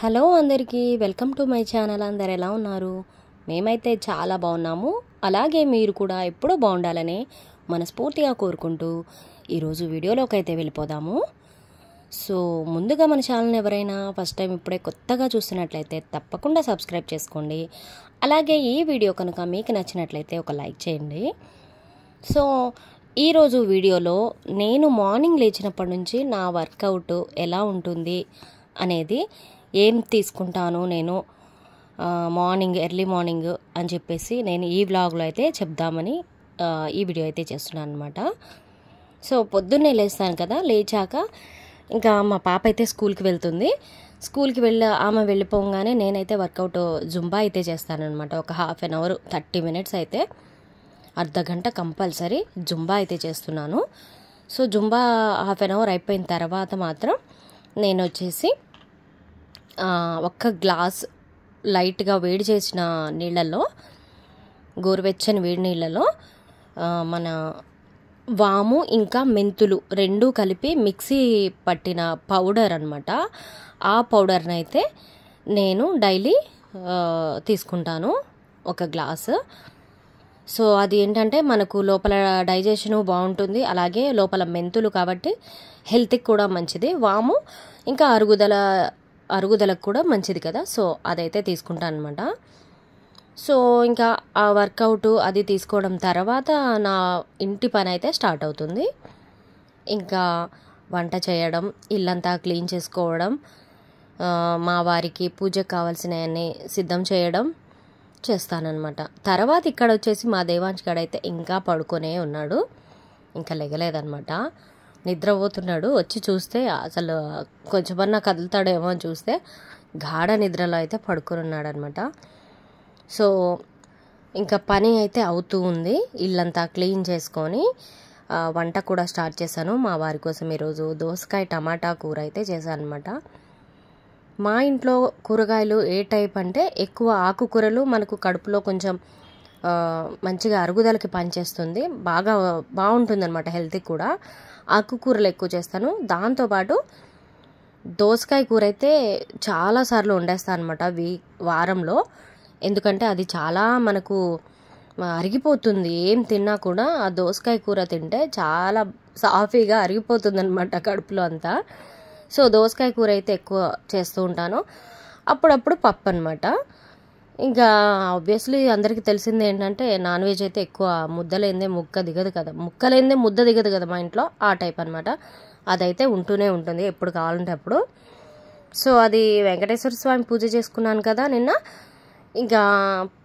Hello అందరికీ welcome to my channel. అందరు ఎలా ఉన్నారు? మేమైతే చాలా బాగున్నాము. అలాగే మీరు కూడా ఎప్పుడూ బాగుండాలని మనస్ఫూర్తిగా కోరుకుంటూ ఈరోజు వీడియోలోకి అయితే వెళ్ళిపోదాము. సో ముందుగా మన ఛానల్ని ఎవరైనా ఫస్ట్ టైం ఇప్పుడే కొత్తగా చూస్తున్నట్లయితే తప్పకుండా సబ్స్క్రైబ్ చేసుకోండి. అలాగే ఈ వీడియో కనుక మీకు నచ్చినట్లయితే ఒక లైక్ చేయండి. సో ఈరోజు వీడియోలో నేను మార్నింగ్ లేచినప్పటి నుంచి నా వర్కౌట్ ఎలా ఉంటుంది అనేది, ఏం తీసుకుంటాను నేను ఎర్లీ మార్నింగ్ అని చెప్పేసి నేను ఈ వ్లాగ్లో అయితే చెప్దామని ఈ వీడియో అయితే చేస్తున్నాను అనమాట. సో పొద్దున్నే లేస్తాను కదా, లేచాక ఇంకా మా పాప అయితే స్కూల్కి వెళ్తుంది. స్కూల్కి ఆమె వెళ్ళిపోగానే నేనైతే వర్కౌట్ జుంబా అయితే చేస్తానన్నమాట. ఒక హాఫ్ అన్ అవర్ 30 మినిట్స్ అయితే అర్ధగంట కంపల్సరీ జుంబా అయితే చేస్తున్నాను. So Zumba half an hour అయిపోయిన తర్వాత మాత్రం నేను వచ్చేసి ఒక్క గ్లాస్ లైట్గా వేడి చేసిన నీళ్ళల్లో, గోరువెచ్చని వేడి నీళ్ళలో మన వాము ఇంకా మెంతులు రెండూ కలిపి మిక్సీ పట్టిన పౌడర్ అనమాట. ఆ పౌడర్ని అయితే నేను డైలీ తీసుకుంటాను ఒక గ్లాసు. సో అది ఏంటంటే మనకు లోపల డైజెషను బాగుంటుంది, అలాగే లోపల మెంతులు కాబట్టి హెల్త్కి కూడా మంచిది. వాము ఇంకా అరుగుదలకు కూడా మంచిది కదా. సో అదైతే తీసుకుంటాను అనమాట. సో ఇంకా ఆ వర్కౌట్ అది తీసుకోవడం తర్వాత నా ఇంటి పని అయితే స్టార్ట్ అవుతుంది. ఇంకా వంట చేయడం, ఇల్లంతా క్లీన్ చేసుకోవడం, మా వారికి పూజకు కావాల్సినవన్నీ సిద్ధం చేయడం చేస్తానన్నమాట. తర్వాత ఇక్కడ వచ్చేసి మా దేవాంశ్ గారు అయితే ఇంకా పడుకొనే ఉన్నాడు, ఇంకా లెగలేదన్నమాట. నిద్రపోతున్నాడు. వచ్చి చూస్తే అసలు కొంచెమన్నా కదులుతాడేమో అని చూస్తే గాఢ నిద్రలో అయితే పడుకొని ఉన్నాడు అనమాట. సో ఇంకా పని అయితే అవుతూ ఉంది. ఇల్లంతా క్లీన్ చేసుకొని వంట కూడా స్టార్ట్ చేశాను. మా వారి కోసం ఈరోజు దోసకాయ టమాటా కూర అయితే చేశాను అనమాట. మా ఇంట్లో కూరగాయలు ఏ టైప్ అంటే ఎక్కువ ఆకుకూరలు మనకు కడుపులో కొంచెం మంచిగా అరుగుదలకి పనిచేస్తుంది, బాగుంటుంది అనమాట. హెల్త్కి కూడా ఆకుకూరలు ఎక్కువ చేస్తాను. దాంతోపాటు దోసకాయ కూర అయితే చాలాసార్లు వండేస్తాను అనమాట వారంలో. ఎందుకంటే అది చాలా మనకు అరిగిపోతుంది. ఏం తిన్నా కూడా ఆ దోసకాయ కూర తింటే చాలా సాఫీగా అరిగిపోతుంది అనమాట కడుపులో అంతా. సో దోసకాయ కూర అయితే ఎక్కువ చేస్తూ ఉంటాను. అప్పుడప్పుడు పప్పు అనమాట. ఇంకా ఆబ్వియస్లీ అందరికీ తెలిసింది ఏంటంటే నాన్ వెజ్ అయితే ఎక్కువ ముద్దలేందే ముక్క దిగదు కదా, ముక్కలేందే ముద్ద దిగదు కదా మా ఇంట్లో, ఆ టైప్ అనమాట. అదైతే ఉంటూనే ఉంటుంది ఎప్పుడు కావాలంటే అప్పుడు. సో అది వెంకటేశ్వర స్వామి పూజ చేసుకున్నాను కదా నిన్న. ఇంకా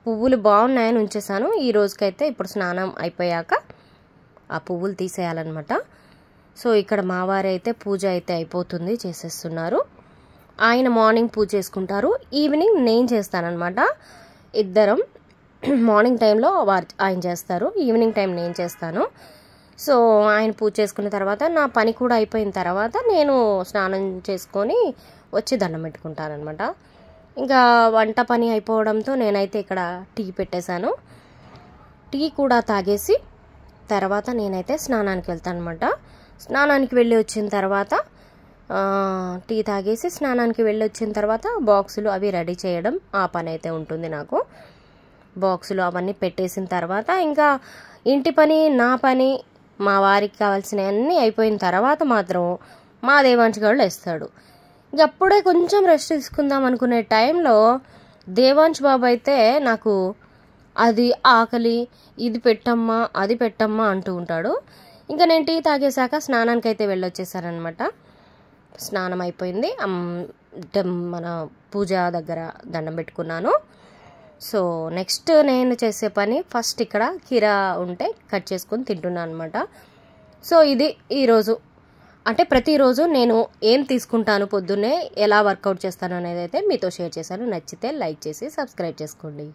పువ్వులు బాగున్నాయని ఉంచేసాను. ఈ రోజుకైతే ఇప్పుడు స్నానం అయిపోయాక ఆ పువ్వులు తీసేయాలన్నమాట. సో ఇక్కడ మా వారి అయితే పూజ అయితే అయిపోతుంది, చేసేస్తున్నారు. ఆయన మార్నింగ్ పూజ చేసుకుంటారు, ఈవినింగ్ నేను చేస్తానన్నమాట. ఇద్దరం మార్నింగ్ టైంలో ఆయన చేస్తారు, ఈవినింగ్ టైం నేను చేస్తాను. సో ఆయన పూజ చేసుకున్న తర్వాత నా పని కూడా అయిపోయిన తర్వాత నేను స్నానం చేసుకొని వచ్చి దండం పెట్టుకుంటానమాట. ఇంకా వంట పని అయిపోవడంతో నేనైతే ఇక్కడ టీ పెట్టేశాను. టీ కూడా తాగేసి తర్వాత నేనైతే స్నానానికి వెళ్తాను అనమాట. స్నానానికి వెళ్ళి వచ్చిన తర్వాత టీ తాగేసి స్నానానికి వెళ్ళి వచ్చిన తర్వాత బాక్సులు అవి రెడీ చేయడం, ఆ పని అయితే ఉంటుంది నాకు. బాక్సులు అవన్నీ పెట్టేసిన తర్వాత ఇంకా ఇంటి పని, నా పని, మా వారికి కావాల్సినవన్నీ అయిపోయిన తర్వాత మాత్రం మా దేవాంశ్ గారు లేస్తాడు. అప్పుడే కొంచెం రెస్ట్ తీసుకుందాం అనుకునే టైంలో దేవాంశ్ బాబు అయితే నాకు అది ఆకలి, ఇది పెట్టమ్మా అది పెట్టమ్మా అంటూ ఉంటాడు. ఇంకా నేను టీ తాగేశాక స్నానానికి అయితే వెళ్ళొచ్చేసానమాట. స్నానం అయిపోయింది, మన పూజ దగ్గర దండం పెట్టుకున్నాను. సో నెక్స్ట్ నేను చేసే పని, ఫస్ట్ ఇక్కడ కీర ఉంటే కట్ చేసుకొని తింటున్నాను అనమాట. సో ఇది ఈరోజు అంటే ప్రతిరోజు నేను ఏం తీసుకుంటాను, పొద్దున్నే ఎలా వర్కౌట్ చేస్తాను అనేది అయితే మీతో షేర్ చేశాను. నచ్చితే లైక్ చేసి సబ్స్క్రైబ్ చేసుకోండి.